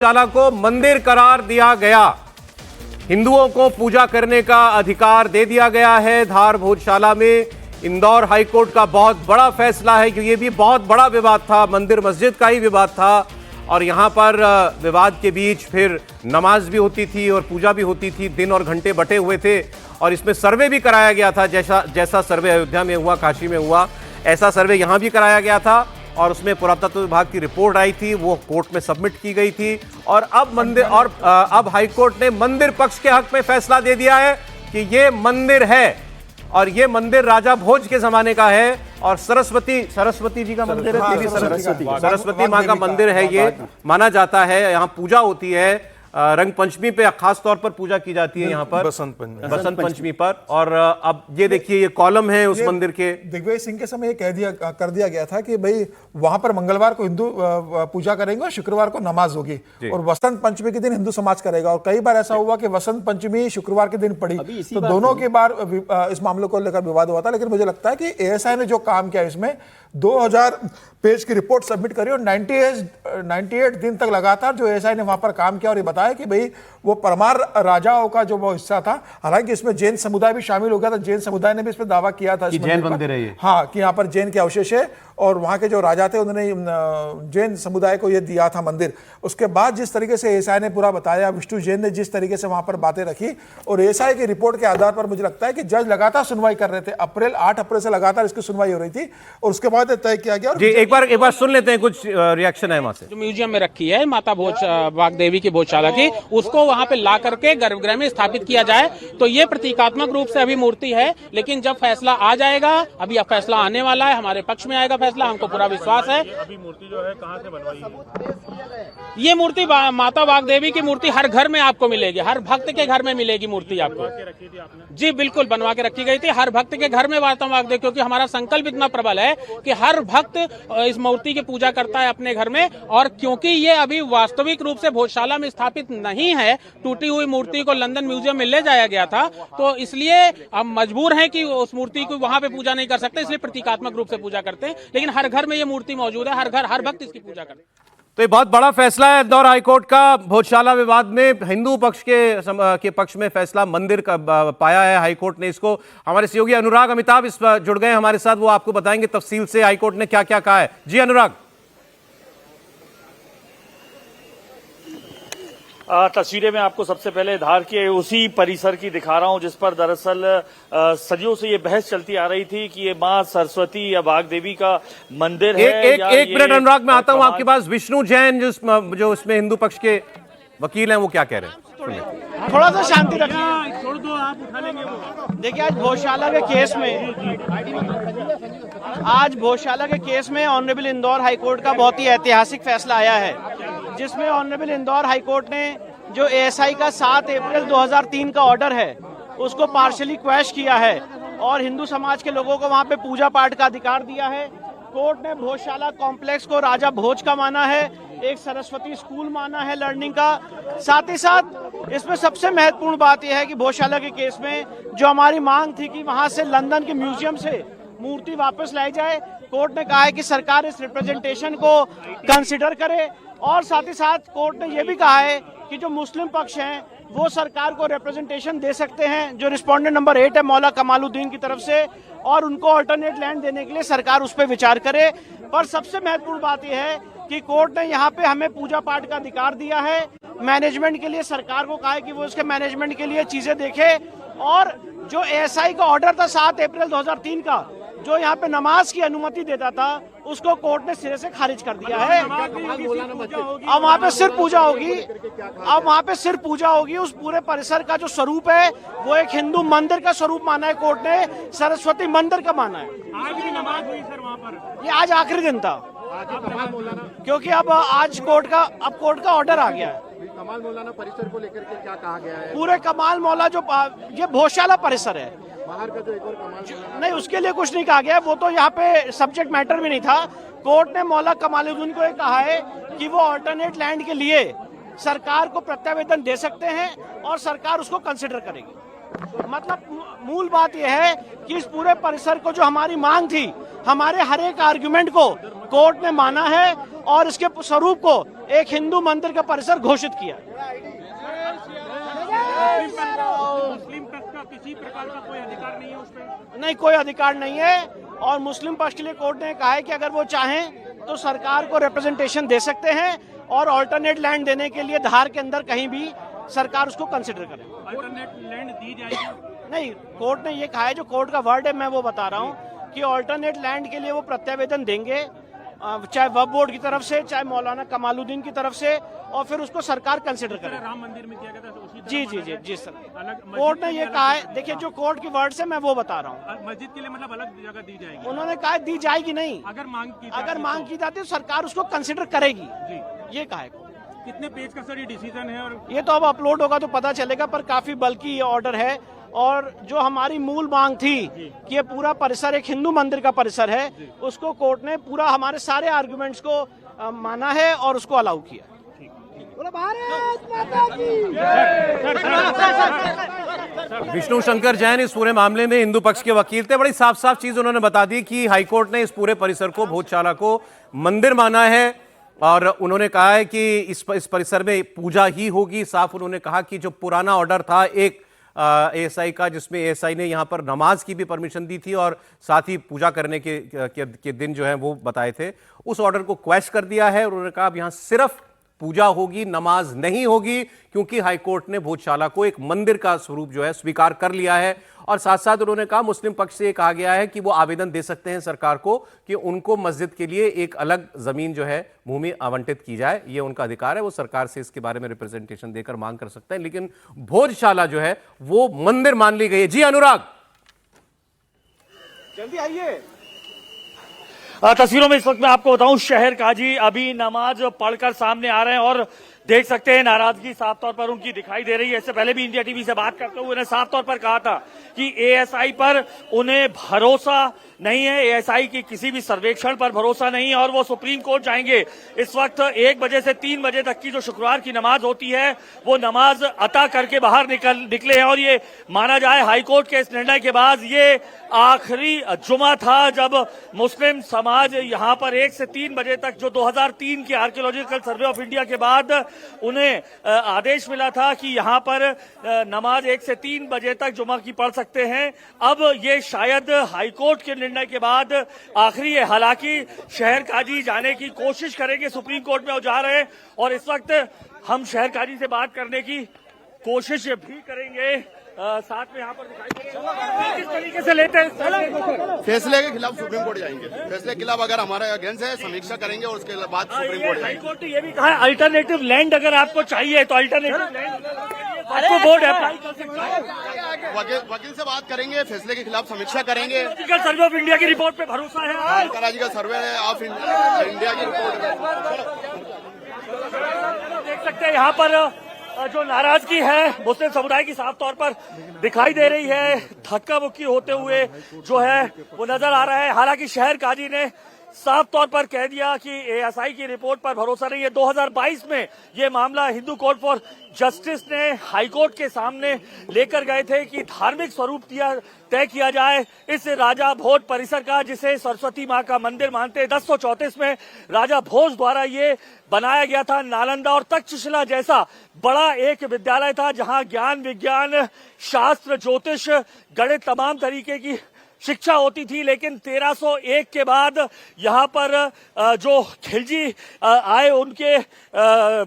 धर्मशाला को मंदिर करार दिया गया। हिंदुओं को पूजा करने का अधिकार दे दिया गया है। धार भोजशाला में इंदौर हाईकोर्ट का बहुत बड़ा फैसला है कि ये भी बहुत बड़ा विवाद था, मंदिर मस्जिद का ही विवाद था और यहाँ पर विवाद के बीच फिर नमाज भी होती थी और पूजा भी होती थी। दिन और घंटे बटे हुए थे और इसमें सर्वे भी कराया गया था। जैसा सर्वे अयोध्या में हुआ, काशी में हुआ, ऐसा सर्वे यहाँ भी कराया गया था और उसमें पुरातत्व विभाग की रिपोर्ट आई थी, वो कोर्ट में सबमिट की गई थी और अब हाईकोर्ट ने मंदिर पक्ष के हक में फैसला दे दिया है कि ये मंदिर है और ये मंदिर राजा भोज के जमाने का है और सरस्वती जी का मंदिर है। देवी सरस्वती माँ का मंदिर है, ये माना जाता है। यहाँ पूजा होती है, रंग पंचमी पे खास तौर पर पूजा की जाती है यहाँ पर, बसंत पंचमी पर। और अब ये देखिए, ये कॉलम है उस मंदिर के। दिग्विजय सिंह के समय कर दिया गया था कि भाई वहां पर मंगलवार को हिंदू पूजा करेंगे और शुक्रवार को नमाज होगी और वसंत पंचमी के दिन हिंदू समाज करेगा। और कई बार ऐसा हुआ कि वसंत पंचमी शुक्रवार के दिन पड़ी, तो दोनों के बार इस मामले को लेकर विवाद हुआ था। लेकिन मुझे लगता है कि एएसआई ने जो काम किया, इसमें 2000 पेज की रिपोर्ट सबमिट करी और 98 दिन तक लगातार जो एएसआई ने वहां पर काम किया और ये बताया कि भाई वो परमार राजाओं का जो वो हिस्सा था। हालांकि इसमें जैन समुदाय भी शामिल हो गया था, जैन समुदाय ने भी इसमें दावा किया था जैन मंदिर है ये। हाँ, कि यहाँ पर जैन के अवशेष है और वहां के जो राजा थे उन्होंने जैन समुदाय को ये दिया था मंदिर। उसके बाद जिस तरीके से एएसआई ने पूरा बताया, विष्णु जैन ने जिस तरीके से वहां पर बातें रखी और एएसआई की रिपोर्ट के आधार पर मुझे लगता है कि जज लगातार सुनवाई कर रहे थे। 8 अप्रैल से लगातार इसकी सुनवाई हो रही थी और उसके बाद तय किया गया। जी, एक बार सुन लेते हैं, कुछ रिएक्शन है वहां से। जो म्यूजियम में रखी है माता भोज वाग्देवी की भोजशाला की, उसको वहां पे ला करके गर्भगृह में स्थापित किया जाए तो ये प्रतीकात्मक रूप से अभी मूर्ति है। लेकिन जब फैसला आ जाएगा, अभी फैसला आने वाला है, हमारे पक्ष में आएगा फैसला, हमको पूरा विश्वास है। अभी मूर्ति जो है कहाँ से बनवाई है? ये मूर्ति माता वाग्देवी की मूर्ति हर घर में आपको मिलेगी, हर भक्त के घर में मिलेगी मूर्ति आपको। रखी थी आपने? जी बिल्कुल, बनवा के रखी गई थी हर भक्त के घर में माता वाग्देवी, क्योंकि हमारा संकल्प इतना प्रबल है कि हर भक्त इस मूर्ति की पूजा करता है अपने घर में। और क्योंकि ये अभी वास्तविक रूप से भोजशाला में स्थापित नहीं है, टूटी हुई मूर्ति को लंदन म्यूजियम में ले जाया गया था, तो इसलिए हम मजबूर हैं कि उस मूर्ति को वहां पे पूजा नहीं कर सकते, इसलिए प्रतीकात्मक रूप से पूजा करते हैं। लेकिन हर घर में ये मूर्ति मौजूद है, हर भक्त इसकी पूजा करते हैं। तो ये बहुत बड़ा फैसला है इंदौर हाईकोर्ट का। भोजशाला विवाद में हिंदू पक्ष के पक्ष में फैसला मंदिर का पाया है हाईकोर्ट ने इसको। हमारे सहयोगी अनुराग अमिताभ इस पर जुड़ गए हमारे साथ, वो आपको बताएंगे तफसील से हाईकोर्ट ने क्या क्या कहा है। जी अनुराग। तस्वीरें मैं आपको सबसे पहले धार के उसी परिसर की दिखा रहा हूं जिस पर दरअसल सदियों से ये बहस चलती आ रही थी कि ये मां सरस्वती या वाग्देवी का मंदिर है। एक मिनट अनुराग, मैं आता हूं आपके पास। विष्णु जैन जो इसमें हिंदू पक्ष के वकील हैं, वो क्या कह रहे हैं? थोड़ा सा शांति रखिए, छोड़ दो, आप उठा लेंगे वो। देखिए, आज भोजशाला के केस में ऑनरेबल इंदौर हाईकोर्ट का बहुत ही ऐतिहासिक फैसला आया है, जिसमें ऑनरेबल इंदौर हाईकोर्ट ने जो एएसआई का 7 अप्रैल 2003 का ऑर्डर है उसको पार्शली क्वैश किया है और हिंदू समाज के लोगों को वहां पे पूजा पाठ का अधिकार दिया है। कोर्ट ने भोजशाला कॉम्प्लेक्स को राजा भोज का माना है, एक सरस्वती स्कूल माना है लर्निंग का। साथ ही साथ इसमें सबसे महत्वपूर्ण बात यह है कि भोजशाला के केस में जो हमारी मांग थी कि वहां से लंदन के म्यूजियम से मूर्ति वापस लाई जाए, कोर्ट ने कहा है कि सरकार इस रिप्रेजेंटेशन को कंसिडर करे। और साथ ही साथ कोर्ट ने यह भी कहा है कि जो मुस्लिम पक्ष हैं वो सरकार को रिप्रेजेंटेशन दे सकते हैं, जो रिस्पोंडेंट नंबर 8 है मौला कमालुद्दीन की तरफ से, और उनको अल्टरनेट लैंड देने के लिए सरकार उस पर विचार करे। पर सबसे महत्वपूर्ण बात यह है कि कोर्ट ने यहाँ पे हमें पूजा पाठ का अधिकार दिया है। मैनेजमेंट के लिए सरकार को कहा है कि वो उसके मैनेजमेंट के लिए चीजें देखे। और जो एएसआई का ऑर्डर था 7 अप्रैल 2003 का, जो यहाँ पे नमाज की अनुमति देता था, उसको कोर्ट ने सिरे से खारिज कर दिया है। अब वहाँ पे सिर्फ पूजा होगी, उस पूरे परिसर का जो स्वरूप है वो एक हिंदू मंदिर का स्वरूप माना है कोर्ट ने, सरस्वती मंदिर का माना है। आज भी नमाज हुई सर वहाँ पर? ये आज आखिरी दिन था, क्योंकि अब आज कोर्ट का ऑर्डर आ गया है। कमाल मौलाना परिसर को लेकर के क्या कहा गया है? पूरे कमाल मौला जो ये भोजशाला परिसर है, बाहर का जो एक और कमाल नहीं, उसके लिए कुछ नहीं कहा गया, वो तो यहाँ पे सब्जेक्ट मैटर भी नहीं था। कोर्ट ने मौला कमालुद्दीन को ये कहा है कि वो अल्टरनेट लैंड के लिए सरकार को प्रत्यावेदन दे सकते हैं और सरकार उसको कंसिडर करेगी। मतलब मूल बात यह है कि इस पूरे परिसर को जो हमारी मांग थी, हमारे हर एक आर्गुमेंट को कोर्ट ने माना है और इसके स्वरूप को एक हिंदू मंदिर का परिसर घोषित किया। मुस्लिम पक्ष का किसी प्रकार का कोई अधिकार नहीं है उस पर? नहीं, कोई अधिकार नहीं है। और मुस्लिम पक्ष के लिए कोर्ट ने कहा है कि अगर वो चाहें तो सरकार को रिप्रेजेंटेशन दे सकते हैं और ऑल्टरनेट लैंड देने के लिए धार के अंदर कहीं भी सरकार उसको कंसिडर करे। अल्टरनेट लैंड दी जाएगी? नहीं, कोर्ट ने ये कहा है, जो कोर्ट का वर्ड है मैं वो बता रहा हूँ कि ऑल्टरनेट लैंड के लिए वो प्रत्यावेदन देंगे, चाहे वक्फ बोर्ड की तरफ से, चाहे मौलाना कमालुद्दीन की तरफ से, और फिर उसको सरकार कंसिडर करे। राम मंदिर में किया गया था उसी जी जी जी जी सर, कोर्ट ने ये कहा है। देखिए, जो कोर्ट की वर्ड से मैं वो बता रहा हूँ। मस्जिद के लिए मतलब अलग जगह दी जाएगी? उन्होंने कहा दी जाएगी नहीं, अगर मांग की जाती है तो सरकार उसको कंसिडर करेगी, ये कहा है। कितने पेज का सर ये डिसीजन है? और ये तो अब अपलोड होगा तो पता चलेगा, पर काफी बल्कि ये ऑर्डर है। और जो हमारी मूल मांग थी कि ये पूरा परिसर एक हिंदू मंदिर का परिसर है, उसको कोर्ट ने पूरा हमारे सारे आर्गुमेंट्स को माना है और उसको अलाउ किया। विष्णु शंकर जैन इस पूरे मामले में हिंदू पक्ष के वकील थे। बड़ी साफ साफ चीज उन्होंने बता दी कि हाईकोर्ट ने इस पूरे परिसर को, भोजशाला को मंदिर माना है और उन्होंने कहा है कि इस परिसर में पूजा ही होगी। साफ उन्होंने कहा कि जो पुराना ऑर्डर था एक एएसआई का, जिसमें एएसआई ने यहां पर नमाज की भी परमिशन दी थी और साथ ही पूजा करने के दिन जो है वो बताए थे, उस ऑर्डर को क्वैश कर दिया है। और उन्होंने कहा अब यहां सिर्फ पूजा होगी, नमाज नहीं होगी, क्योंकि हाईकोर्ट ने भोजशाला को एक मंदिर का स्वरूप जो है स्वीकार कर लिया है। और साथ साथ उन्होंने कहा, मुस्लिम पक्ष से कहा गया है कि वो आवेदन दे सकते हैं सरकार को कि उनको मस्जिद के लिए एक अलग जमीन जो है, भूमि आवंटित की जाए। ये उनका अधिकार है, वो सरकार से इसके बारे में रिप्रेजेंटेशन देकर मांग कर सकते हैं। लेकिन भोजशाला जो है वो मंदिर मान ली गई है। जी अनुराग, जल्दी आइए। तस्वीरों में इस वक्त मैं आपको बताऊं, शहर काजी अभी नमाज पढ़कर सामने आ रहे हैं और देख सकते हैं नाराजगी साफ तौर पर उनकी दिखाई दे रही है। इससे पहले भी इंडिया टीवी से बात करते हुए उन्हें साफ तौर पर कहा था कि एएसआई पर उन्हें भरोसा नहीं है, एएसआई की किसी भी सर्वेक्षण पर भरोसा नहीं है और वो सुप्रीम कोर्ट जाएंगे। इस वक्त 1 बजे से 3 बजे तक की जो शुक्रवार की नमाज होती है वो नमाज अता करके बाहर निकले हैं। और ये माना जाए हाईकोर्ट के इस निर्णय के बाद ये आखिरी जुमा था जब मुस्लिम समाज यहाँ पर 1 से 3 बजे तक, जो 2003 के आर्कियोलॉजिकल सर्वे ऑफ इंडिया के बाद उन्हें आदेश मिला था कि यहाँ पर नमाज 1 से 3 बजे तक जुमा की पढ़ सकते हैं। अब ये शायद हाईकोर्ट के निर्णय के बाद आखिरी है। हालांकि शहर काजी जाने की कोशिश करेंगे, सुप्रीम कोर्ट में वो जा रहे हैं और इस वक्त हम शहर काजी से बात करने की कोशिश भी करेंगे। साथ में यहाँ पर दिखाई दे रहे हैं किस तरीके से लेते हैं फैसले के खिलाफ सुप्रीम कोर्ट जाएंगे। फैसले के खिलाफ अगर हमारे अगेंस्ट है, समीक्षा करेंगे और उसके बाद सुप्रीम कोर्ट जाएंगे। हाईकोर्ट ने ये भी कहा है अल्टरनेटिव लैंड अगर आपको चाहिए तो अल्टरनेटिव लैंड आपको बोर्ड अप्लाई कर सकता है। वकील से बात करेंगे, फैसले के खिलाफ समीक्षा करेंगे। सर्वे ऑफ इंडिया की रिपोर्ट पे भरोसा है? आर्कियोलॉजिकल सर्वे ऑफ इंडिया की रिपोर्ट देख सकते हैं यहाँ पर जो नाराजगी है मुस्लिम समुदाय की साफ तौर पर दिखाई दे रही है, धक्का मुक्की होते हुए जो है वो नजर आ रहा है। हालांकि शहर काजी ने साफ तौर पर कह दिया कि एएसआई की रिपोर्ट पर भरोसा नहीं है। 2022 में ये मामला हिंदू कोर्ट फॉर जस्टिस ने हाईकोर्ट के सामने लेकर गए थे कि धार्मिक स्वरूप तय किया जाए इस राजा भोज परिसर का, जिसे सरस्वती मां का मंदिर मानते हैं। 1034 में राजा भोज द्वारा ये बनाया गया था। नालंदा और तक्षशिला जैसा बड़ा एक विद्यालय था जहां ज्ञान, विज्ञान, शास्त्र, ज्योतिष, गणित, तमाम तरीके की शिक्षा होती थी। लेकिन 1301 के बाद यहाँ पर जो खिलजी आए, उनके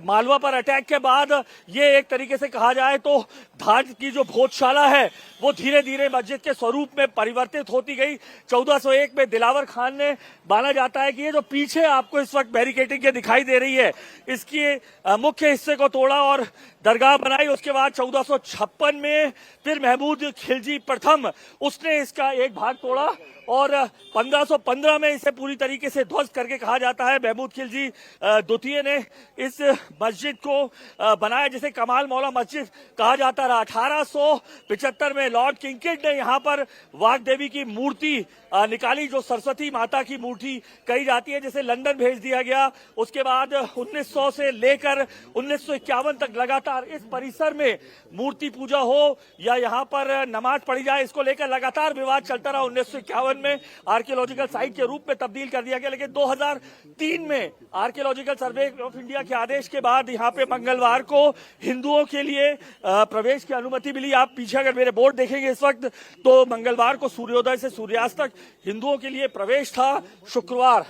मालवा पर अटैक के बाद ये एक तरीके से कहा जाए तो धार की जो भोजशाला है वो धीरे धीरे मस्जिद के स्वरूप में परिवर्तित होती गई। 1401 में दिलावर खान ने, माना जाता है कि ये जो पीछे आपको इस वक्त बैरिकेडिंग के दिखाई दे रही है, इसकी मुख्य हिस्से को तोड़ा और दरगाह बनाई। उसके बाद 1456 में फिर महमूद खिलजी प्रथम, उसने इसका एक भाग तोड़ा और 1515 में इसे पूरी तरीके से ध्वस्त करके कहा जाता है। महमूद खिलजी द्वितीय ने इस मस्जिद को बनाया जिसे कमाल मौला मस्जिद कहा जाता रहा। 1875 में लॉर्ड किंगकिड ने यहाँ पर वाघ देवी की मूर्ति निकाली जो सरस्वती माता की मूर्ति कही जाती है, जिसे लंदन भेज दिया गया। उसके बाद 1900 से लेकर 1951 तक लगातार इस परिसर में मूर्ति पूजा हो या यहाँ पर नमाज पढ़ी जाए, इसको लेकर लगातार विवाद चलता रहा। 1951 में आर्कियोलॉजिकल साइट के रूप में तब्दील कर दिया गया, लेकिन 2003 में आर्कियोलॉजिकल सर्वे ऑफ इंडिया के आदेश के बाद यहाँ पे मंगलवार को हिंदुओं के लिए प्रवेश की अनुमति मिली। आप पीछे अगर मेरे बोर्ड देखेंगे इस वक्त, तो मंगलवार को सूर्योदय से सूर्यास्त तक हिंदुओं के लिए प्रवेश था। शुक्रवार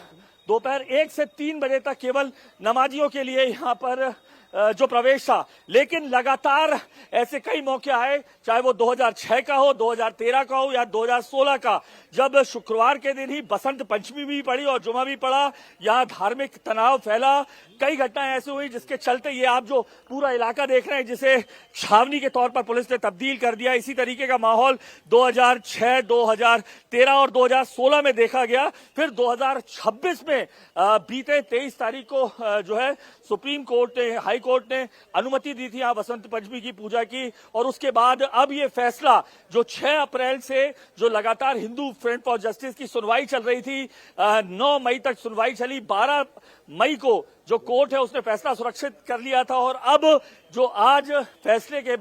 दोपहर 1 से 3 बजे तक केवल नमाजियों के लिए यहाँ पर जो प्रवेश था, लेकिन लगातार ऐसे कई मौके आए, चाहे वो 2006 का हो, 2013 का हो या 2016 का, जब शुक्रवार के दिन ही बसंत पंचमी भी पड़ी और जुमा भी पड़ा। यहाँ धार्मिक तनाव फैला, कई घटनाएं ऐसी हुई जिसके चलते ये आप जो पूरा इलाका देख रहे हैं जिसे छावनी के तौर पर पुलिस ने तब्दील कर दिया, इसी तरीके का माहौल 2006, 2013 और 2016 में देखा गया। फिर 2026 में बीते 23 तारीख को जो है सुप्रीम कोर्ट ने, हाई कोर्ट ने अनुमति दी थी यहाँ बसंत पंचमी की पूजा की, और उसके बाद अब ये फैसला जो 6 अप्रैल से जो लगातार हिंदू फ्रंट फॉर जस्टिस की सुनवाई चल रही थी, 9 मई तक सुनवाई चली, 12 मई को जो कोर्ट है उसने फैसला सुरक्षित कर लिया था, और अब जो आज फैसले के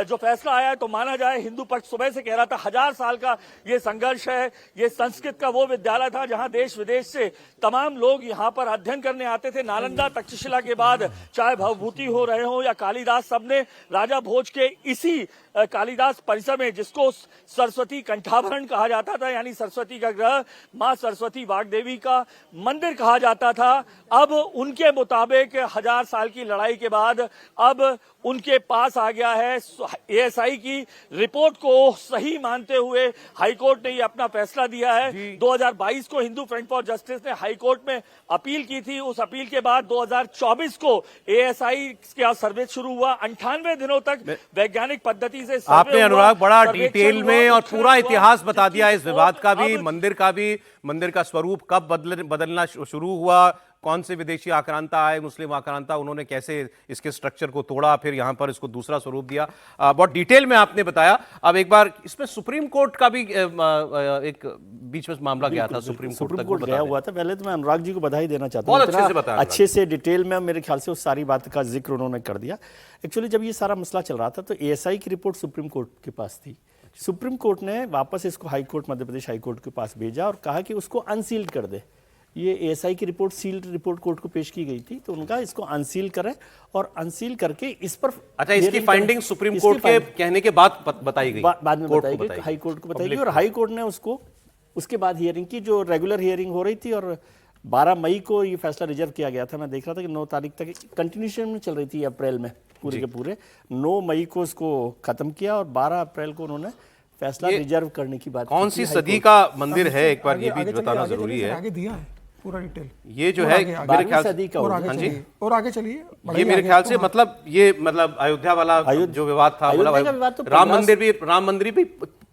जो फैसला आया है तो माना जाए हिंदू पक्ष सुबह से कह रहा था 1000 साल का ये संघर्ष है। ये संस्कृत का वो विद्यालय था जहां देश विदेश से तमाम लोग यहाँ पर अध्ययन करने आते थे। नालंदा तक्षशिला के बाद चाहे भवभूति हो रहे हो या कालिदास, सबने राजा भोज के इसी कालिदास परिसर में, जिसको सरस्वती कंठाभरण कहा जाता था, यानी सरस्वती का ग्रह, मां सरस्वती वाग्देवी का मंदिर कहा जाता था, अब उनके मुताबिक 1000 साल की लड़ाई के बाद अब उनके पास आ गया है। एएसआई की रिपोर्ट को सही मानते हुए हाईकोर्ट ने ये अपना फैसला दिया है। 2022 को हिंदू फ्रंट फॉर जस्टिस ने हाईकोर्ट में अपील की थी। उस अपील के बाद 2024 को एएसआई का सर्वे शुरू हुआ। 98 दिनों तक वैज्ञानिक पद्धति से आपने अनुराग बड़ा डिटेल में और पूरा इतिहास बता दिया इस विवाद का भी, मंदिर का स्वरूप कब बदलना शुरू हुआ, कौन से विदेशी आक्रांता आए, मुस्लिम आक्रांता, उन्होंने कैसे इसके स्ट्रक्चर को तोड़ा, फिर यहां पर इसको दूसरा स्वरूप दिया। बहुत डिटेल में आपने बताया। अब एक बार इसमें सुप्रीम कोर्ट का भी एक बीच में मामला गया था, सुप्रीम कोर्ट गया हुआ था। पहले तो मैं अनुराग जी को बधाई देना चाहता हूं, बहुत अच्छे से बताया, अच्छे से डिटेल में मेरे ख्याल से उस सारी बात का जिक्र उन्होंने कर दिया। एक्चुअली जब ये सारा मसला चल रहा था तो एएसआई की रिपोर्ट सुप्रीम कोर्ट के पास थी। सुप्रीम कोर्ट ने वापस इसको high court, Madhya Pradesh high court के पास भेजा और कहा कि उसको अनसील्ड कर दे। ये एएसआई की रिपोर्ट सील्ड रिपोर्ट कोर्ट को पेश की गई थी, तो उनका इसको अनसील करें और अनसील करके इस पर, अच्छा, इसकी फाइंडिंग सुप्रीम कोर्ट के कहने के बाद बताई गई, बाद में बताई गई, हाई कोर्ट को बताई गई, और हाई कोर्ट ने उसको उसके बाद हियरिंग की, जो रेगुलर हियरिंग हो रही थी, और 12 मई को ये फैसला रिजर्व किया गया था। मैं देख रहा था कि 9 तारीख तक कंटिन्यूशन में चल रही थी अप्रैल में पूरे के पूरे। 9 मई को उसको खत्म किया और 12 अप्रैल को उन्होंने फैसला रिजर्व करने की बात। कौन सी सदी का मंदिर है, एक बार ये भी बताना जरूरी है। आगे दिया है पूरा डिटेल, ये जो है मेरे ख्याल से और आगे चलिए, ये मेरे ख्याल से मतलब अयोध्या वाला जो विवाद था, राम मंदिर भी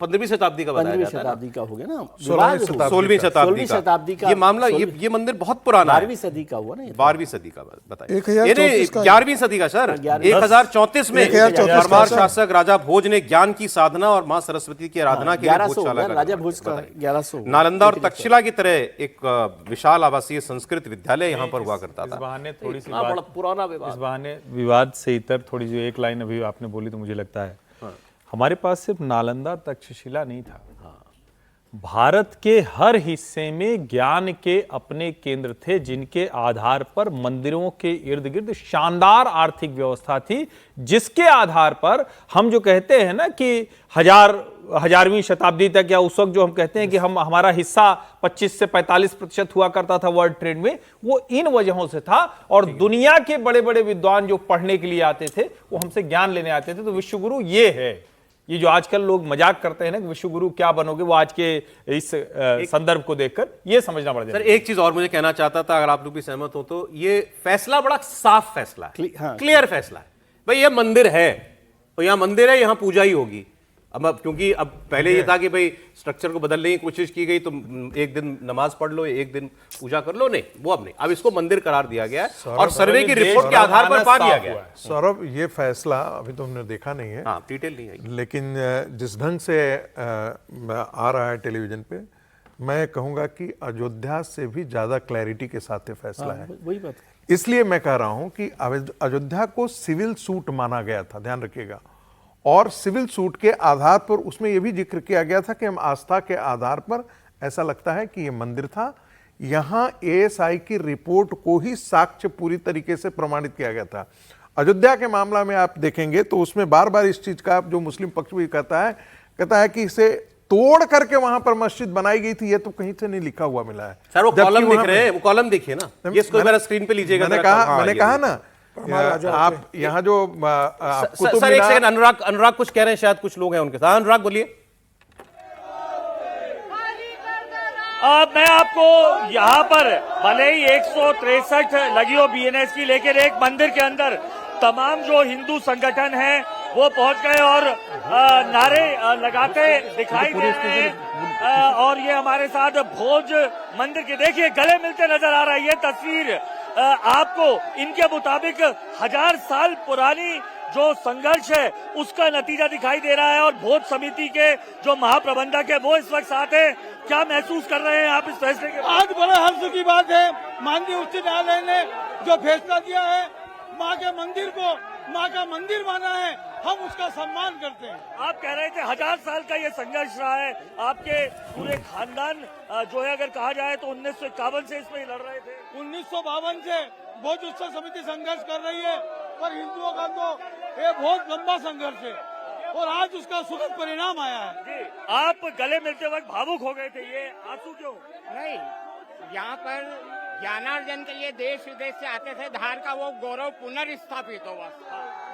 15वीं शताब्दी का बताया जाता है, शताब्दी का हो गया ना, 16वीं शताब्दी का ये मामला, ये मंदिर बहुत पुराना है, 12वीं सदी का हुआ ना, 12वीं सदी का बताइए, 1134 सदी का सर, 1034 में परमार शासक राजा भोज ने ज्ञान की साधना और मां सरस्वती की आराधना के लिए भोजशाला का, राजा भोज का 1100, नालंदा और तक्षशिला की तरह एक विशाल आवासीय संस्कृत विद्यालय यहाँ पर हुआ करता था। थोड़ी सी बड़ा पुराना इस बहाने विवाद से इतर थोड़ी जो एक लाइन अभी आपने बोली तो मुझे लगता है हमारे पास सिर्फ नालंदा तक्षशिला नहीं था, भारत के हर हिस्से में ज्ञान के अपने केंद्र थे, जिनके आधार पर मंदिरों के इर्द गिर्द शानदार आर्थिक व्यवस्था थी, जिसके आधार पर हम जो कहते हैं ना कि 1000वीं शताब्दी तक, या उस वक्त जो हम कहते हैं कि हमारा हिस्सा 25 से 45% हुआ करता था वर्ल्ड ट्रेड में, वो इन वजहों से था। और दुनिया के बड़े बड़े विद्वान जो पढ़ने के लिए आते थे वो हमसे ज्ञान लेने आते थे। तो विश्वगुरु ये है, ये जो आजकल लोग मजाक करते हैं ना कि विश्वगुरु क्या बनोगे, वो आज के इस संदर्भ को देखकर ये समझना पड़ जाता है। सर एक चीज और मुझे कहना चाहता था, अगर आप लोग भी सहमत हो तो, ये फैसला बड़ा साफ फैसला है, क्लियर फैसला है। भाई ये मंदिर है, तो यहां मंदिर है, यहां पूजा ही होगी, अब क्योंकि अब पहले ये था कि भाई स्ट्रक्चर को बदलने की कोशिश की गई, तो एक दिन नमाज पढ़ लो, एक दिन पूजा कर लो, नहीं वो अब नहीं, अब इसको मंदिर करार दिया गया है और सर्वे की रिपोर्ट के आधार पर पा दिया गया है। सौरभ, ये फैसला अभी तो हमने देखा नहीं है, हाँ डिटेल नहीं है, लेकिन जिस ढंग से आ रहा है टेलीविजन पे, मैं कहूंगा कि अयोध्या से भी ज्यादा क्लैरिटी के साथ ये फैसला है। वही बात है। इसलिए मैं कह रहा हूं कि अयोध्या को सिविल सूट माना गया था, ध्यान रखिएगा, और सिविल सूट के आधार पर उसमें यह भी जिक्र किया गया था कि हम आस्था के आधार पर ऐसा लगता है कि यह मंदिर था। यहां एएसआई की रिपोर्ट को ही साक्ष्य पूरी तरीके से प्रमाणित किया गया था। अयोध्या के मामला में आप देखेंगे तो उसमें बार बार इस चीज का जो मुस्लिम पक्ष भी कहता है कि इसे तोड़ करके वहां पर मस्जिद बनाई गई थी, ये तो कहीं से नहीं लिखा हुआ मिला है। सर वो कॉलम दिख रहे हैं, वो कॉलम देखिए ना, ये इसको मेरा स्क्रीन पे लीजिएगा। मैंने कहा ना, आप यहाँ जो सर एक सेकंड, अनुराग कुछ कह रहे हैं, शायद कुछ लोग हैं उनके साथ। अनुराग बोलिए। मैं आपको यहाँ पर भले ही 163 लगी हो बीएनएस की, लेकिन एक मंदिर के अंदर तमाम जो हिंदू संगठन हैं वो पहुंच गए और नारे लगाते दिखाई दे रहे हैं। और ये हमारे साथ भोज मंदिर के, देखिए गले मिलते नजर आ रहा है। ये तस्वीर आपको इनके मुताबिक 1000 साल पुरानी जो संघर्ष है उसका नतीजा दिखाई दे रहा है। और भोज समिति के जो महाप्रबंधक है वो इस वक्त साथ है। क्या महसूस कर रहे हैं आप इस फैसले के? आज बड़ा हर्ष की बात है, माननीय उच्च न्यायालय ने जो फैसला दिया है, माँ के मंदिर को माँ का मंदिर माना है, हम उसका सम्मान करते हैं। आप कह रहे थे 1000 साल का ये संघर्ष रहा है, आपके पूरे खानदान जो है अगर कहा जाए तो 1951 से इसमें लड़ रहे थे। 1952 से भोज उत्सव समिति संघर्ष कर रही है, पर हिंदुओं का तो ये बहुत लंबा संघर्ष है और आज उसका सुखद परिणाम आया है। जी, आप गले मिलते वक्त भावुक हो गए थे, ये आंसू क्यों? नहीं, यहाँ पर ज्ञानार्जन के लिए देश विदेश से आते थे, धार का वो गौरव पुनर्स्थापित हो। बस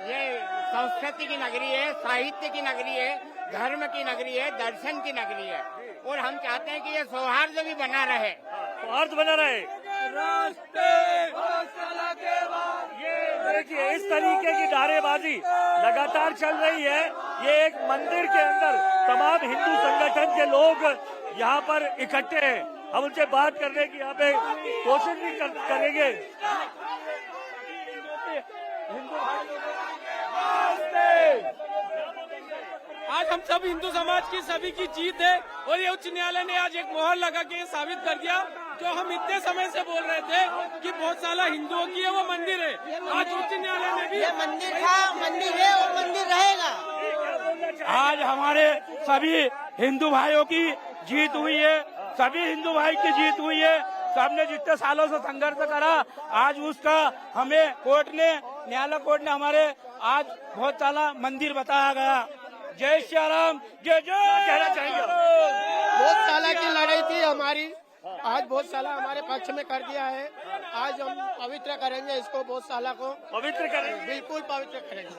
ये संस्कृति की नगरी है, साहित्य की नगरी है, धर्म की नगरी है, दर्शन की नगरी है, और हम चाहते हैं कि ये सौहार्द भी बना रहे। सौहार्द बना रहे। ये देखिए इस तरीके की नारेबाजी लगातार चल रही है। ये एक मंदिर के अंदर तमाम हिंदू संगठन के लोग यहाँ पर इकट्ठे हैं। हम उनसे बात करने की यहाँ पे कोशिश भी करेंगे। आज हम सब हिंदू समाज की सभी की जीत है और ये उच्च न्यायालय ने आज एक मोहर लगा के साबित कर दिया जो हम इतने समय से बोल रहे थे कि बहुत सारा हिंदुओं की है वो मंदिर है। आज उच्च न्यायालय ने भी मंदिर था, मंदिर है और मंदिर रहेगा। आज हमारे सभी हिंदू भाइयों की जीत हुई है, सभी हिंदू भाई की जीत हुई है। सबने जितने सालों से संघर्ष करा, आज उसका हमें न्यायालय कोर्ट ने हमारे आज बहुत सारा मंदिर बताया गया। जय श्री राम, जय जय। कहना चाहेंगे बहुत साल की लड़ाई थी हमारी, आज बहुत साल हमारे पक्ष में कर दिया है। आज हम पवित्र करेंगे इसको, बहुत साल को पवित्र करेंगे, बिल्कुल पवित्र करेंगे।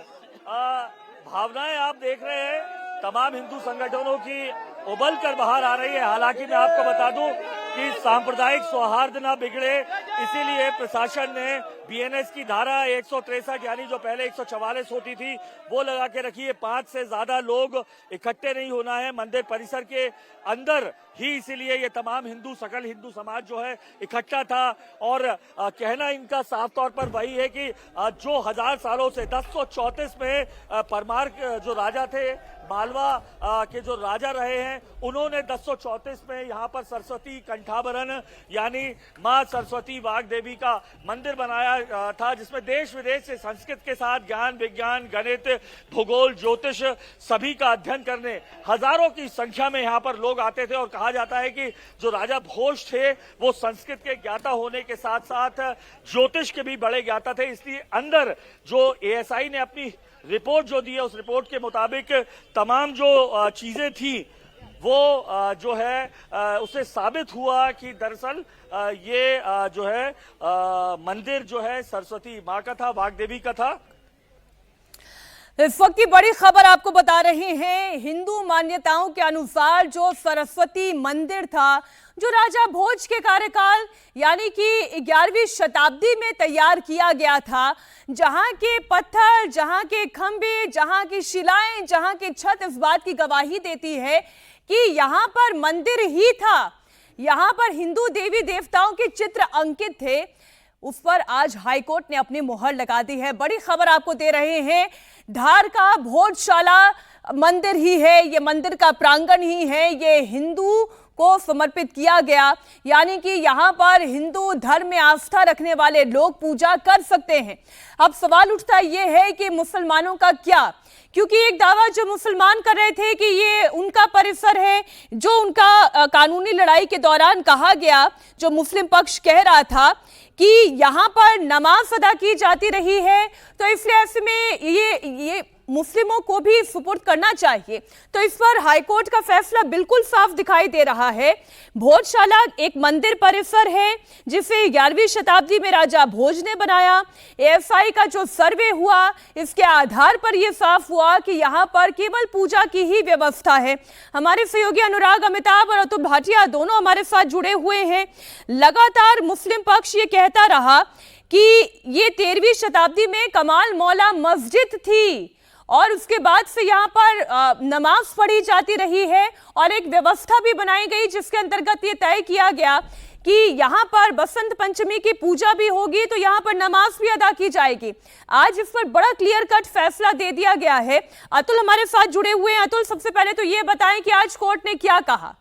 भावनाएं आप देख रहे हैं तमाम हिंदू संगठनों की उबल कर बाहर आ रही है। हालांकि मैं आपको बता दूं कि सांप्रदायिक सौहार्द ना बिगड़े, इसीलिए प्रशासन ने बीएनएस की धारा 163 यानी जो पहले 144 होती थी वो लगा के रखी है। 5 से ज्यादा लोग इकट्ठे नहीं होना है मंदिर परिसर के अंदर ही, इसीलिए ये तमाम सकल हिंदू समाज जो है इकट्ठा था। और कहना इनका साफ तौर पर वही है कि जो 1000 सालों से 1034 में परमार जो राजा थे, मालवा के जो राजा रहे हैं, उन्होंने 1034 में यहाँ पर सरस्वती कंठाभरण यानी माँ सरस्वती वाग देवी का मंदिर बनाया था, जिसमें देश विदेश से संस्कृत के साथ ज्ञान, विज्ञान, गणित, भूगोल, ज्योतिष सभी का अध्ययन करने हजारों की संख्या में यहाँ पर लोग आते थे। और कहा जाता है कि जो राजा भोज थे वो संस्कृत के ज्ञाता होने के साथ साथ ज्योतिष के भी बड़े ज्ञाता थे। इसलिए अंदर जो एएसआई ने अपनी रिपोर्ट जो दी है उस रिपोर्ट के मुताबिक तमाम जो चीजें थी वो जो है उससे साबित हुआ कि दरअसल ये जो है मंदिर जो है सरस्वती माँ का था, वाग्देवी का था। इस वक्त की बड़ी खबर आपको बता रहे हैं, हिंदू मान्यताओं के अनुसार जो सरस्वती मंदिर था जो राजा भोज के कार्यकाल यानी कि 11वीं शताब्दी में तैयार किया गया था, जहां के पत्थर, जहां के खंभे, जहां की शिलाएं, जहां की छत इस बात की गवाही देती है कि यहां पर मंदिर ही था, यहां पर हिंदू देवी देवताओं के चित्र अंकित थे। उस पर आज हाईकोर्ट ने अपनी मोहर लगा दी है। बड़ी खबर आपको दे रहे हैं, धार का भोजशाला मंदिर ही है, ये मंदिर का प्रांगण ही है, ये हिंदू को समर्पित किया गया, यानी कि यहाँ पर हिंदू धर्म में आस्था रखने वाले लोग पूजा कर सकते हैं। अब सवाल उठता ये है कि मुसलमानों का क्या, क्योंकि एक दावा जो मुसलमान कर रहे थे कि ये उनका परिसर है, जो उनका कानूनी लड़ाई के दौरान कहा गया, जो मुस्लिम पक्ष कह रहा था कि यहाँ पर नमाज अदा की जाती रही है, तो इसलिए ऐसे में ये मुस्लिमों को भी सुपुर्द करना चाहिए। तो इस पर हाईकोर्ट का फैसला बिल्कुल साफ दिखाई दे रहा है। भोजशाला एक मंदिर परिसर है जिसे 11वीं शताब्दी में राजा भोज ने बनाया। एएसआई का जो सर्वे हुआ, इसके आधार पर यह साफ हुआ कि यहाँ पर केवल पूजा की ही व्यवस्था है। हमारे सहयोगी अनुराग अमिताभ और अतुल भाटिया दोनों हमारे साथ जुड़े हुए हैं। लगातार मुस्लिम पक्ष ये कहता रहा कि ये 13वीं शताब्दी में कमाल मौला मस्जिद थी और उसके बाद से यहाँ पर नमाज पढ़ी जाती रही है और एक व्यवस्था भी बनाई गई जिसके अंतर्गत ये तय किया गया कि यहाँ पर बसंत पंचमी की पूजा भी होगी, तो यहाँ पर नमाज भी अदा की जाएगी। आज इस पर बड़ा क्लियर कट फैसला दे दिया गया है। अतुल हमारे साथ जुड़े हुए हैं। अतुल, सबसे पहले तो ये बताएं कि आज कोर्ट ने क्या कहा।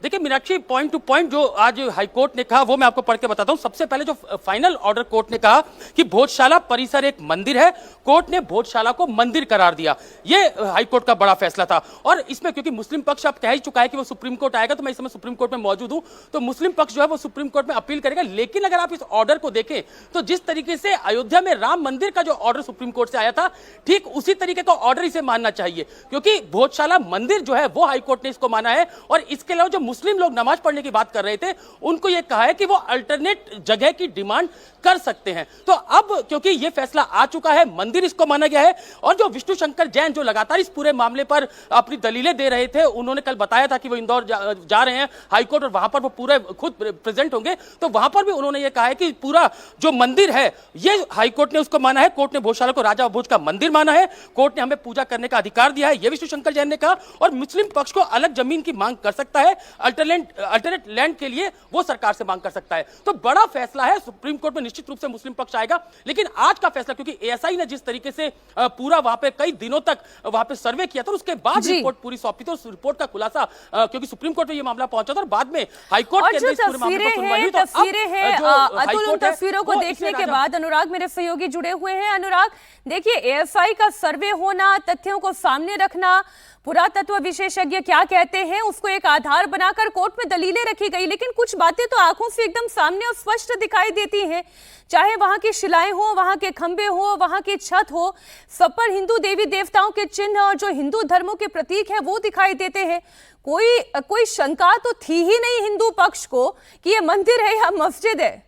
देखिए मीनाक्षी, पॉइंट टू पॉइंट जो आज हाईकोर्ट ने कहा वो मैं आपको पढ़ के बताता हूं। सबसे पहले जो फाइनल ऑर्डर कोर्ट ने कहा कि भोजशाला परिसर एक मंदिर है, कोर्ट ने भोजशाला को मंदिर करार दिया। ये हाईकोर्ट का बड़ा फैसला था। और इसमें क्योंकि मुस्लिम पक्ष अब कह ही चुका है कि वो सुप्रीम कोर्ट आएगा, तो मैं इस समय सुप्रीम कोर्ट में मौजूद हूं, तो मुस्लिम पक्ष जो है वो सुप्रीम कोर्ट में अपील करेगा। लेकिन अगर आप इस ऑर्डर को देखें तो जिस तरीके से अयोध्या में राम मंदिर का जो ऑर्डर सुप्रीम कोर्ट से आया था, ठीक उसी तरीके का ऑर्डर इसे मानना चाहिए, क्योंकि भोजशाला मंदिर जो है वो हाईकोर्ट ने इसको माना है। और इसके अलावा जो मुस्लिम लोग नमाज पढ़ने की बात कर रहे थे, उनको यह कहा है कि वो अल्टरनेट जगह की डिमांड कर सकते हैं। तो अब क्योंकि यह फैसला आ चुका है, मंदिर इसको माना गया है। और जो विष्णु शंकर जैन जो लगातार इस पूरे मामले पर अपनी दलीलें दे रहे थे, उन्होंने कल बताया था कि वो इंदौर जा रहे हैं हाईकोर्ट और वहां पर वो पूरे खुद प्रेजेंट होंगे। तो वहां पर भी उन्होंने ये कहा है कि पूरा जो मंदिर है ये हाईकोर्ट ने उसको माना है। कोर्ट ने भोजशाला को राजा भोज का मंदिर माना है। कोर्ट ने हमें पूजा करने का अधिकार दिया है, यह विष्णु शंकर जैन ने कहा। और मुस्लिम पक्ष को अलग जमीन की मांग कर सकता है, अल्टरनेट लैंड के लिए वो सरकार से मांग कर सकता है। तो बड़ा फैसला है, सुप्रीम कोर्ट में निश्चित रूप से मुस्लिम पक्ष आएगा। लेकिन आज का फैसला, क्योंकि एएसआई ने जिस तरीके से पूरा वहां पे कई दिनों तक वहां पे सर्वे किया था, उसके बाद रिपोर्ट पूरी सौंपी थी। उस रिपोर्ट का खुलासा क्योंकि सुप्रीम कोर्ट में ये मामला पहुंचा था और बाद में हाईकोर्ट के अंदर इस पूरे मामले पर सुनवाई हुई। तो तस्वीरें हैं अतुल, उन तस्वीरों को देखने के बाद अनुराग मेरे सहयोगी जुड़े हुए हैं। अनुराग, देखिए एएसआई का सर्वे होना, तथ्यों को सामने रखना, पुरातत्व विशेषज्ञ क्या कहते हैं उसको एक आधार बनाकर कोर्ट में दलीलें रखी गई, लेकिन कुछ बातें तो आंखों से एकदम सामने और स्पष्ट दिखाई देती हैं। चाहे वहां की शिलाएं हो, वहां के खंबे हो, वहां की छत हो, सब पर हिंदू देवी देवताओं के चिन्ह और जो हिंदू धर्मों के प्रतीक है वो दिखाई देते हैं। कोई शंका तो थी ही नहीं हिंदू पक्ष को कि ये मंदिर है या मस्जिद है।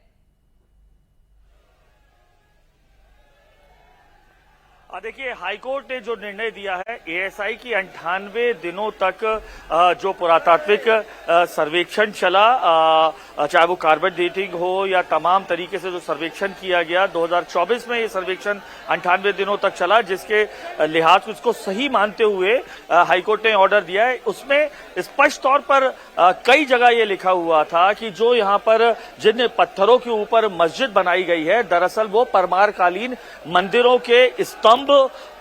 देखिए, हाईकोर्ट ने जो निर्णय दिया है, एएसआई की 98 दिनों तक जो पुरातात्विक सर्वेक्षण चला, चाहे वो कार्बन डेटिंग हो या तमाम तरीके से जो सर्वेक्षण किया गया, 2024 में ये सर्वेक्षण 98 दिनों तक चला, जिसके लिहाज से उसको सही मानते हुए हाईकोर्ट ने ऑर्डर दिया है। उसमें स्पष्ट तौर पर कई जगह ये लिखा हुआ था कि जो यहाँ पर जिन पत्थरों के ऊपर मस्जिद बनाई गई है, दरअसल वो परमारकालीन मंदिरों के स्तंभ,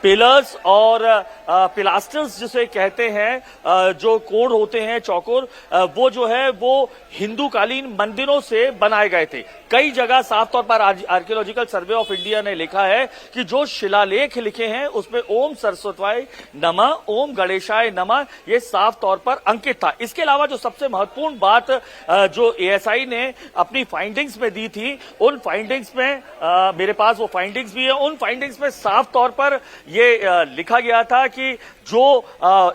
पिलर्स और पिलास्टर्स जिसे कहते हैं, जो कोण होते हैं, चौकोर, वो जो है वो हिंदू कालीन मंदिरों से बनाए गए थे। कई जगह साफ तौर पर आर्कियोलॉजिकल सर्वे ऑफ इंडिया ने लिखा है कि जो शिलालेख लिखे हैं उसमें ओम सरस्वत्याय नमः, ओम गणेशाय नमः, ये साफ तौर पर अंकित था। इसके अलावा जो सबसे महत्वपूर्ण बात जो एएसआई ने अपनी फाइंडिंग्स में दी थी, उन फाइंडिंग्स में मेरे पास वो फाइंडिंग्स भी है, उन फाइंडिंग्स में साफ तौर पर ये लिखा गया था कि जो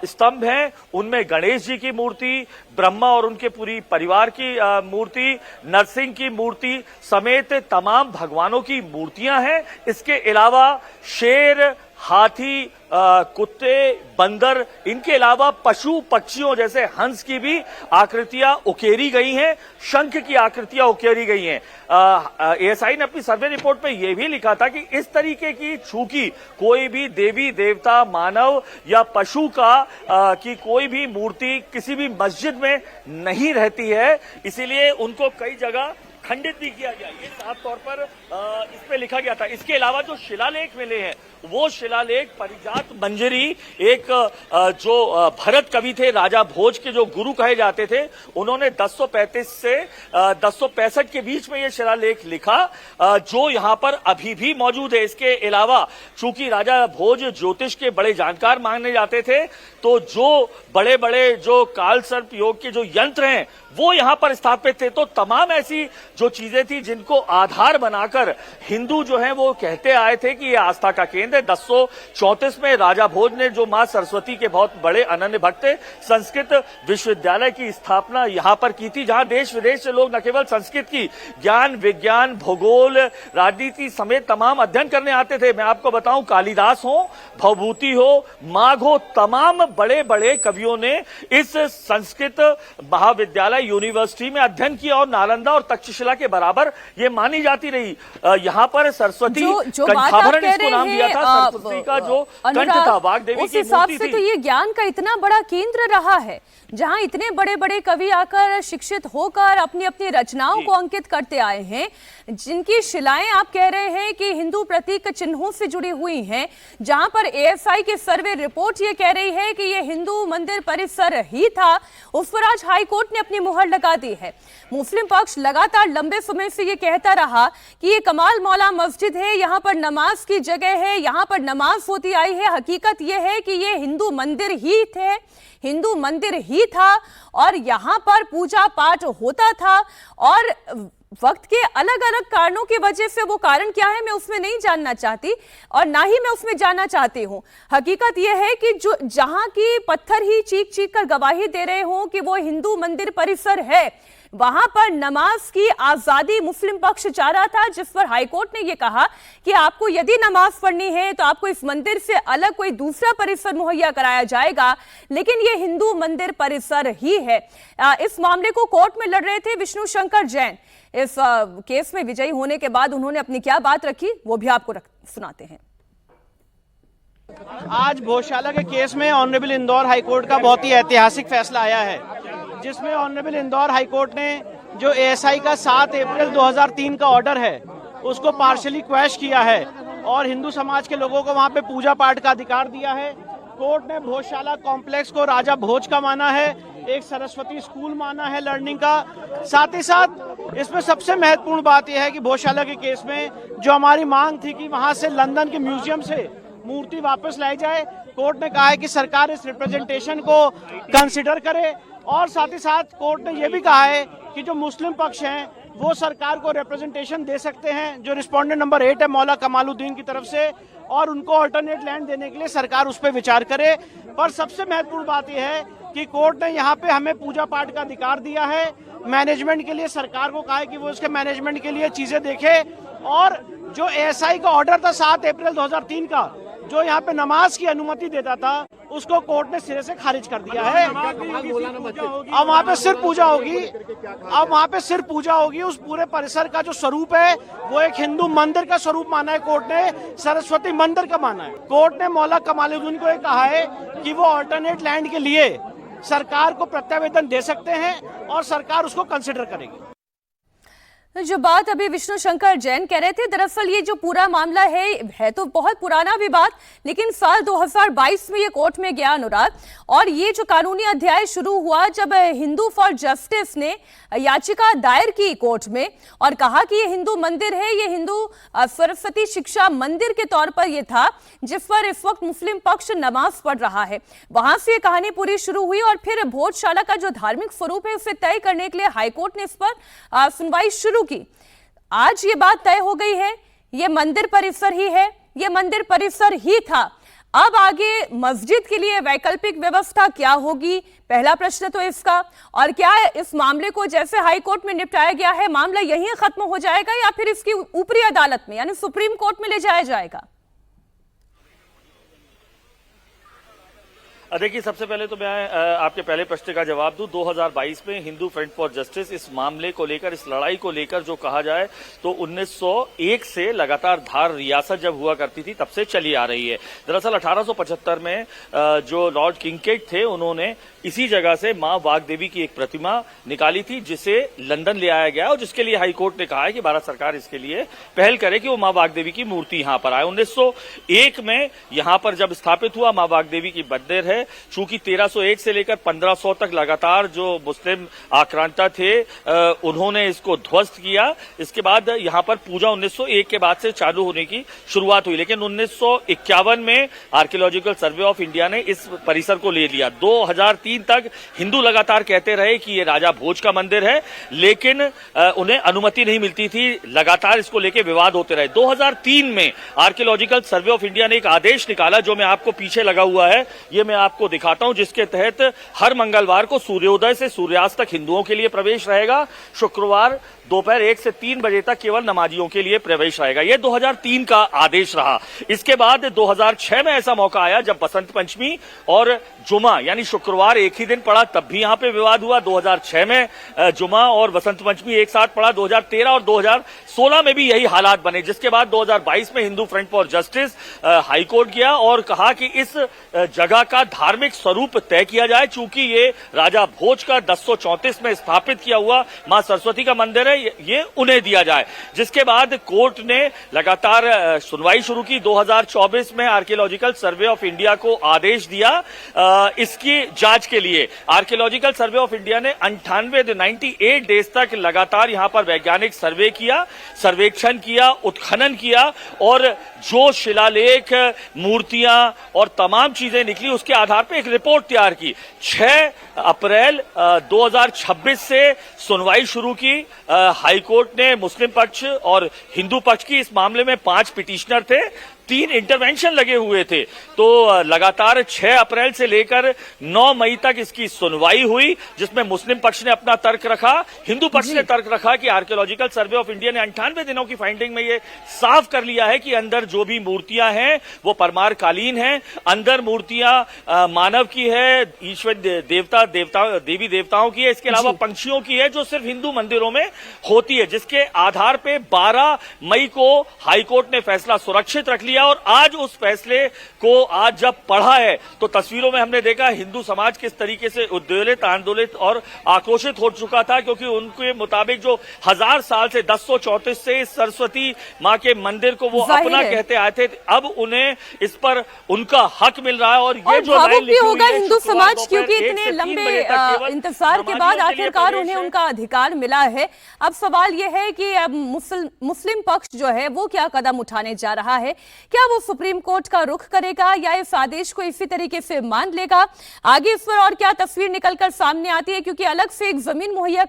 स्तंभ हैं उनमें गणेश जी की मूर्ति, ब्रह्मा और उनके पूरी परिवार की मूर्ति, नरसिंह की मूर्ति समेत तमाम भगवानों की मूर्तियां हैं। इसके अलावा शेर, हाथी, कुत्ते, बंदर, इनके अलावा पशु पक्षियों जैसे हंस की भी आकृतियां उकेरी गई हैं, शंख की आकृतियां उकेरी गई हैं। एएसआई ने अपनी सर्वे रिपोर्ट में यह भी लिखा था कि इस तरीके की छूकी कोई भी देवी देवता, मानव या पशु की कोई भी मूर्ति किसी भी मस्जिद में नहीं रहती है, इसीलिए उनको कई जगह खंडित भी किया गया। ये साफ तौर पर इसमें लिखा गया था। इसके अलावा जो शिलालेख मिले हैं वो शिलालेख परिजात मंजरी, एक जो भरत कवि थे, राजा भोज के जो गुरु कहे जाते थे, उन्होंने 1035 से 1065 के बीच में ये शिलालेख लिखा, जो यहाँ पर अभी भी मौजूद है। इसके अलावा चूंकि राजा भोज ज्योतिष के बड़े जानकार माने जाते थे, तो जो बड़े बड़े जो काल सर्प योग के जो यंत्र हैं वो यहां पर स्थापित थे। तो तमाम ऐसी जो चीजें थी जिनको आधार बनाकर हिंदू जो है वो कहते आए थे कि ये आस्था का केंद्र है। 1034 में राजा भोज ने, जो मां सरस्वती के बहुत बड़े अनन्य भक्त थे, संस्कृत विश्वविद्यालय की स्थापना यहां पर की थी, जहां देश विदेश से लोग न केवल संस्कृत की ज्ञान, विज्ञान, भूगोल, राजनीति समेत तमाम अध्ययन करने आते थे। मैं आपको बताऊं, कालिदास हो, भवभूति हो, माघ हो, तमाम बड़े बड़े कवियों ने इस संस्कृत महाविद्यालय यूनिवर्सिटी में अध्ययन किया और नालंदा और तक्षशिला के बराबर ये मानी जाती रही। यहाँ पर सरस्वती कंठाभरण इसको नाम दिया था, सरस्वती का जो कंठ था वाग्देवी की मूर्ति थी। तो ये ज्ञान का इतना बड़ा केंद्र रहा है, जहां इतने बड़े बड़े कवि आकर शिक्षित होकर अपनी अपनी रचनाओं को अंकित करते आए हैं, जिनकी शिलाएं आप कह रहे हैं कि हिंदू प्रतीक चिन्हों से जुड़ी हुई हैं, जहां पर एएसआई की सर्वे रिपोर्ट ये कह रही है कि ये हिंदू मंदिर परिसर ही था, उस पर आज हाई कोर्ट ने अपनी मुहर लगा दी है। मुस्लिम पक्ष लगातार लंबे समय से ये कहता रहा कि ये कमाल मौला मस्जिद है, यहाँ पर नमाज की जगह है, यहाँ पर नमाज होती आई है। हकीकत यह है कि ये हिंदू मंदिर ही थे, हिंदू मंदिर ही था और यहाँ पर पूजा पाठ होता था। और वक्त के अलग अलग कारणों की वजह से, वो कारण क्या है मैं उसमें नहीं जानना चाहती और ना ही मैं उसमें जानना चाहती हूँ। हकीकत यह है कि जो जहां की पत्थर ही चीख चीख कर गवाही दे रहे हों कि वो हिंदू मंदिर परिसर है, वहां पर नमाज की आजादी मुस्लिम पक्ष चाह रहा था, जिस पर हाईकोर्ट ने यह कहा कि आपको यदि नमाज पढ़नी है तो आपको इस मंदिर से अलग कोई दूसरा परिसर मुहैया कराया जाएगा, लेकिन यह हिंदू मंदिर परिसर ही है। इस मामले को कोर्ट में लड़ रहे थे विष्णु शंकर जैन। इस केस में विजयी होने के बाद उन्होंने अपनी क्या बात रखी वो भी आपको सुनाते हैं। आज भोजशाला के केस में ऑनरेबल इंदौर हाईकोर्ट का बहुत ही ऐतिहासिक फैसला आया है, जिसमें ऑनरेबल इंदौर हाईकोर्ट ने जो एएसआई का 7 अप्रैल 2003 का ऑर्डर है उसको पार्शियली क्वैश किया है और हिंदू समाज के लोगों को वहां पे पूजा पाठ का अधिकार दिया है। कोर्ट ने भोजशाला कॉम्प्लेक्स को राजा भोज का माना है, एक सरस्वती स्कूल माना है लर्निंग का। साथ ही साथ इसमें सबसे महत्वपूर्ण बात यह है कि भोजशाला के केस में जो हमारी मांग थी कि वहां से लंदन के म्यूजियम से मूर्ति वापस लाई जाए, कोर्ट ने कहा है कि सरकार इस रिप्रेजेंटेशन को कंसिडर करे। और साथ ही साथ कोर्ट ने यह भी कहा है कि जो मुस्लिम पक्ष हैं वो सरकार को रिप्रेजेंटेशन दे सकते हैं, जो रिस्पोंडेंट नंबर 8 है मौला कमालुद्दीन की तरफ से, और उनको अल्टरनेट लैंड देने के लिए सरकार उस पर विचार करे। पर सबसे महत्वपूर्ण बात यह है कि कोर्ट ने यहाँ पे हमें पूजा पाठ का अधिकार दिया है। मैनेजमेंट के लिए सरकार को कहा है कि वो उसके मैनेजमेंट के लिए चीजें देखे, और जो एएसआई का ऑर्डर था 7 अप्रैल 2003 का, जो यहाँ पे नमाज की अनुमति देता था, उसको कोर्ट ने सिरे से खारिज कर दिया है। अब वहाँ पे सिर्फ पूजा होगी, अब वहाँ पे सिर्फ पूजा होगी। उस पूरे परिसर का जो स्वरूप है वो एक हिंदू मंदिर का स्वरूप माना है कोर्ट ने, सरस्वती मंदिर का माना है। कोर्ट ने मौला कमालुद्दीन को कहा है कि वो अल्टरनेट लैंड के लिए सरकार को प्रत्यावेदन दे सकते हैं और सरकार उसको कंसिडर करेगी। जो बात अभी विष्णु शंकर जैन कह रहे थे, दरअसल ये जो पूरा मामला है तो बहुत पुराना विवाद, लेकिन साल 2022 में ये कोर्ट में गया अनुराग, और ये जो कानूनी अध्याय शुरू हुआ जब हिंदू फॉर जस्टिस ने याचिका दायर की कोर्ट में और कहा कि ये हिंदू मंदिर है, ये हिंदू सरस्वती शिक्षा मंदिर के तौर पर ये था जिस पर इस वक्त मुस्लिम पक्ष नमाज पढ़ रहा है। वहां से ये कहानी पूरी शुरू हुई और फिर भोजशाला का जो धार्मिक स्वरूप है उसे तय करने के लिए हाईकोर्ट ने इस पर सुनवाई शुरू की। आज ये बात तय हो गई है, ये मंदिर परिसर ही है, ये मंदिर परिसर ही था। अब आगे मस्जिद के लिए वैकल्पिक व्यवस्था क्या होगी, पहला प्रश्न तो इसका। और क्या इस मामले को जैसे हाई कोर्ट में निपटाया गया है, मामला यहीं खत्म हो जाएगा या फिर इसकी ऊपरी अदालत में यानी सुप्रीम कोर्ट में ले जाया जाएगा? देखिए, सबसे पहले तो मैं आपके पहले प्रश्न का जवाब दूं। 2022 में हिंदू फ्रंट फॉर जस्टिस इस मामले को लेकर, इस लड़ाई को लेकर जो कहा जाए तो 1901 से लगातार धार रियासत जब हुआ करती थी तब से चली आ रही है। दरअसल 1875 में जो लॉर्ड किंगकेट थे उन्होंने इसी जगह से मां वाग्देवी की एक प्रतिमा निकाली थी जिसे लंदन ले आया गया और जिसके लिए हाईकोर्ट ने कहा है कि भारत सरकार इसके लिए पहल करे कि वो मां वाग्देवी की मूर्ति यहां पर आए। 1901 में यहां पर जब स्थापित हुआ मां वाग्देवी की मंदिर है, चूंकि 1301 से लेकर 1500 तक लगातार जो मुस्लिम आक्रांता थे उन्होंने इसको ध्वस्त किया। इसके बाद यहां पर पूजा 1901 के बाद से चालू होने की शुरुआत हुई, लेकिन 1951 में आर्कियोलॉजिकल सर्वे ऑफ इंडिया ने इस परिसर को ले लिया। 2003 तक हिंदू लगातार कहते रहे कि ये राजा भोज का मंदिर है, लेकिन उन्हें अनुमति नहीं मिलती थी, लगातार इसको लेकर विवाद होते रहे। 2003 में आर्कियोलॉजिकल सर्वे ऑफ इंडिया ने एक आदेश निकाला जो मैं आपको पीछे लगा हुआ है, ये मैं आपको दिखाता हूं, जिसके तहत हर मंगलवार को सूर्योदय से सूर्यास्त तक हिंदुओं के लिए प्रवेश रहेगा, शुक्रवार दोपहर 1 से 3 बजे तक केवल नमाजियों के लिए प्रवेश रहेगा। यह 2003 का आदेश रहा। इसके बाद 2006 में ऐसा मौका आया जब बसंत पंचमी और जुमा यानी शुक्रवार एक ही दिन पड़ा, तब भी यहां पे विवाद हुआ। 2006 में जुमा और बसंत पंचमी एक साथ पड़ा। 2013 और 2016 में भी यही हालात बने, जिसके बाद 2022 में Hindu front for justice high court गया और कहा कि इस जगह का धार्मिक स्वरूप तय किया जाए। चूंकि ये राजा भोज का 1034 में स्थापित किया हुआ मां सरस्वती का मंदिर है, ये उन्हें दिया जाए। जिसके बाद कोर्ट ने लगातार सुनवाई शुरू की। 2024 में आर्कियोलॉजिकल सर्वे ऑफ इंडिया को आदेश दिया इसकी जांच के लिए। आर्कियोलॉजिकल सर्वे ऑफ इंडिया ने 98 डेज तक लगातार यहां पर वैज्ञानिक सर्वे किया, सर्वेक्षण किया, उत्खनन किया और जो शिलालेख, मूर्तियां और तमाम चीजें निकली उसके आधार पर एक रिपोर्ट तैयार की। 6 अप्रैल 2026 से सुनवाई शुरू की। हाईकोर्ट ने मुस्लिम पक्ष और हिंदू पक्ष की, इस मामले में 5 पिटिशनर थे, 3 इंटरवेंशन लगे हुए थे। तो लगातार 6 अप्रैल से लेकर 9 मई तक इसकी सुनवाई हुई, जिसमें मुस्लिम पक्ष ने अपना तर्क रखा, हिंदू पक्ष ने तर्क रखा कि आर्कियोलॉजिकल सर्वे ऑफ इंडिया ने 98 दिनों की फाइंडिंग में ये साफ कर लिया है कि अंदर जो भी मूर्तियां हैं वो परमार कालीन हैं। अंदर मूर्तियां मानव की है, ईश्वर देवी देवताओं की है, इसके अलावा पंछियों की है जो सिर्फ हिंदू मंदिरों में होती है, जिसके आधार पर 12 मई को हाईकोर्ट ने फैसला सुरक्षित रख लिया। और आज उस फैसले को आज जब पढ़ा है तो तस्वीरों में हमने देखा हिंदू समाज किस तरीके से उद्वेलित, आंदोलित और आक्रोशित हो चुका था, क्योंकि उनके मुताबिक जो 1000 साल से 1034 से इस सरस्वती मां के मंदिर को वो अपना कहते आए थे, अब उन्हें इस पर उनका हक मिल रहा है। और ये जो भावुक भी होगा हिंदू समाज, क्योंकि इतने लंबे इंतजार के बाद आखिरकार उन्हें उनका अधिकार मिला है। अब सवाल यह है कि अब मुस्लिम पक्ष जो है वो क्या कदम उठाने जा रहा है। क्या वो सुप्रीम कोर्ट का रुख करेगा या इस आदेश को इसी तरीके से मान लेगा? आगे इस पर और क्या तस्वीर निकलकर सामने आती है, क्योंकि अलग से एक जमीन मुहैया